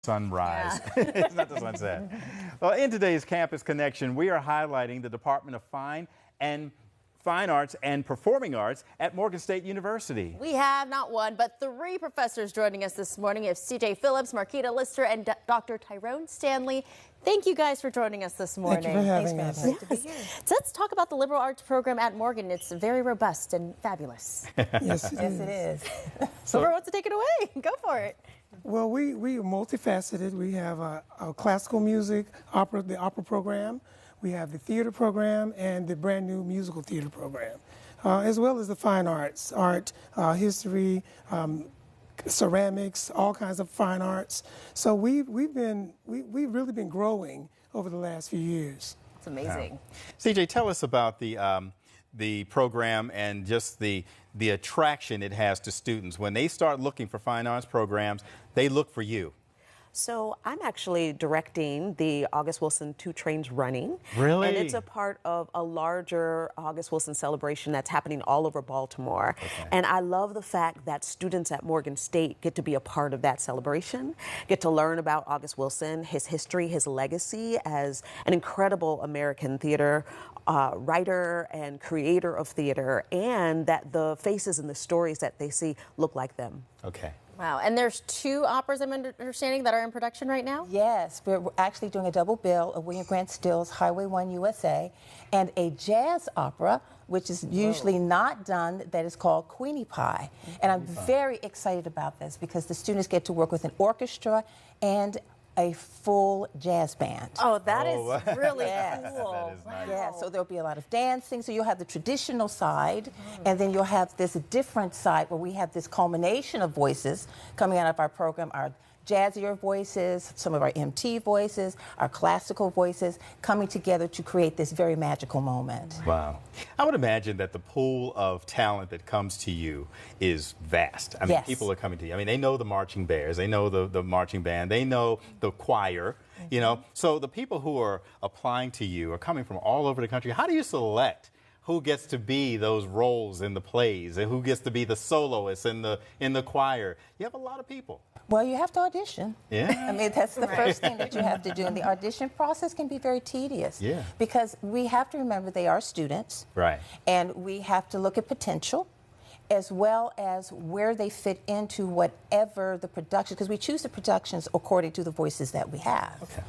Sunrise. It's not the sunset. Well, in today's Campus Connection, we are highlighting the Department of Fine Arts and Performing Arts at Morgan State University. We have not one, but three professors joining us this morning. We have CJay Phillip, Marquita Lister, and Dr. Tyrone Stanley. Thank you guys for joining us this morning. Thank you for having us. Yes. So let's talk about the liberal arts program at Morgan. It's very robust and fabulous. Yes, it is. So who wants to take it away? Go for it. Well, we are multifaceted. We have a classical music, the opera program. We have the theater program and the brand new musical theater program, as well as the fine arts, history, ceramics, all kinds of fine arts. So we've really been growing over the last few years. It's amazing. CJay, tell us about the program and just the attraction it has to students. When they start looking for fine arts programs, they look for you. So I'm actually directing the August Wilson Two Trains Running. Really? And it's a part of a larger August Wilson celebration that's happening all over Baltimore. Okay. And I love the fact that students at Morgan State get to be a part of that celebration, get to learn about August Wilson, his history, his legacy as an incredible American theater writer and creator of theater, and that the faces and the stories that they see look like them. Okay. Wow, and there's two operas, I'm understanding, that are in production right now? Yes, we're actually doing a double bill of William Grant Still's Highway 1 USA and a jazz opera, which is usually not done, that is called Queenie Pie. And I'm very excited about this because the students get to work with an orchestra and a full jazz band. Oh, that is really cool. That is nice. Yeah, so there'll be a lot of dancing. So you'll have the traditional side, and then you'll have this different side where we have this culmination of voices coming out of our program, our jazzier voices, some of our MT voices, our classical voices, coming together to create this very magical moment. Wow. I would imagine that the pool of talent that comes to you is vast. I mean, Yes. people are coming to you. I mean, they know the marching bears, they know the marching band, they know the choir, you know. So the people who are applying to you are coming from all over the country. How do you select who gets to be those roles in the plays and who gets to be the soloists in the choir? You have a lot of people. Well, you have to audition. Yeah. I mean, that's the first thing that you have to do. And the audition process can be very tedious. Yeah. Because we have to remember they are students. Right. And we have to look at potential as well as where they fit into whatever the production, because we choose the productions according to the voices that we have. Okay.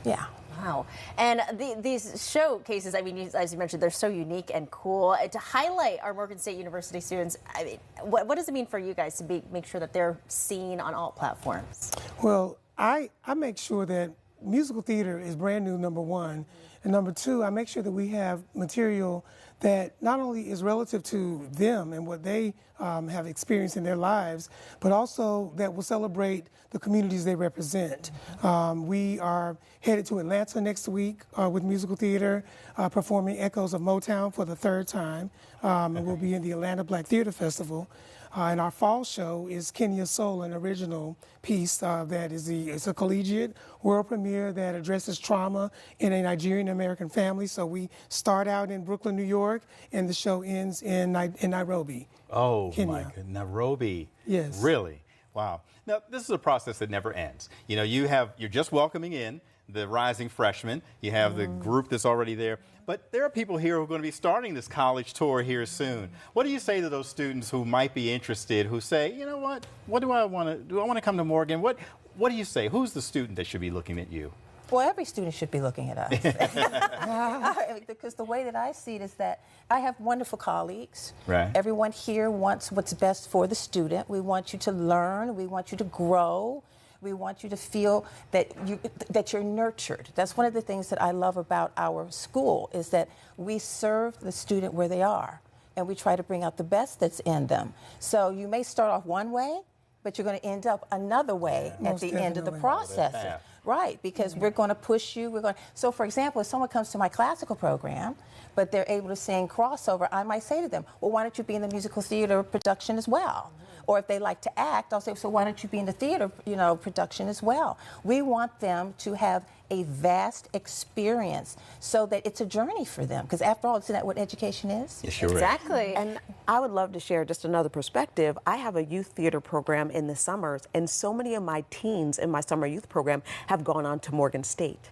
Yeah. Wow. And these showcases, I mean, as you mentioned, they're so unique and cool. To highlight our Morgan State University students, I mean, what does it mean for you guys to make sure that they're seen on all platforms? Well, I make sure that musical theater is brand new, number one. And number two, I make sure that we have material that not only is relative to them and what they have experienced in their lives, but also that will celebrate the communities they represent. We are headed to Atlanta next week with musical theater, performing Echoes of Motown for the third time. And we'll be in the Atlanta Black Theater Festival. And our fall show is Kenya Soul, an original piece that is it's a collegiate world premiere that addresses trauma in a Nigerian American family. So we start out in Brooklyn, New York, and the show ends in Nairobi. Oh, Kenya. my goodness. Nairobi. Yes. Really? Wow. Now, this is a process that never ends. You know, you're just welcoming in the rising freshmen. You have the group that's already there. But there are people here who are going to be starting this college tour here soon. What do you say to those students who might be interested, who say, you know what do I want to do? I want to come to Morgan. What do you say? Who's the student that should be looking at you? Well, every student should be looking at us. Because the way that I see it is that I have wonderful colleagues. Right. Everyone here wants what's best for the student. We want you to learn. We want you to grow. We want you to feel that you're nurtured. That's one of the things that I love about our school is that we serve the student where they are, and we try to bring out the best that's in them. So you may start off one way, but you're going to end up another way at the end of the process. Right, because we're going to push you. So, for example, if someone comes to my classical program, but they're able to sing crossover, I might say to them, well, why don't you be in the musical theater production as well? Or if they like to act, I'll say, so why don't you be in the theater, production as well? We want them to have a vast experience so that it's a journey for them. Because after all, isn't that what education is? Yes, sure Exactly. And I would love to share just another perspective. I have a youth theater program in the summers, and so many of my teens in my summer youth program have gone on to Morgan State.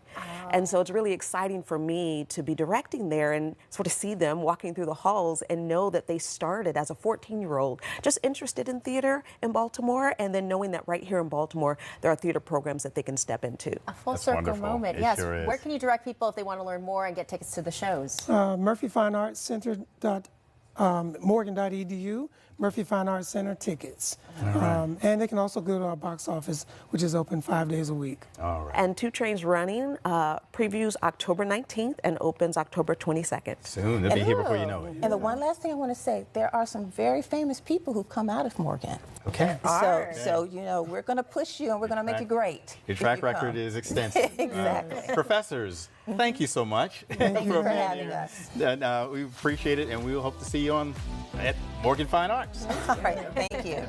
And so it's really exciting for me to be directing there and sort of see them walking through the halls and know that they started as a 14-year-old just interested in theater in Baltimore, and then knowing that right here in Baltimore there are theater programs that they can step into. A full That's circle wonderful. moment. It Yes. sure is. Where can you direct people if they want to learn more and get tickets to the shows? murphyfineartscenter.morgan.edu, Murphy Fine Arts Center tickets. And they can also go to our box office, which is open 5 days a week. All right. And 2 Trains running, previews October 19th and opens October 22nd. Soon. They'll be here before you know it. And the one last thing I want to say, there are some very famous people who've come out of Morgan. Okay. So we're going to push you and we're going to make you great. Your if track you come. record is extensive. Exactly. Professors, thank you so much. Thank you for being having here. us. And, we appreciate it, and we will hope to see you at Morgan Fine Arts. All right, thank you.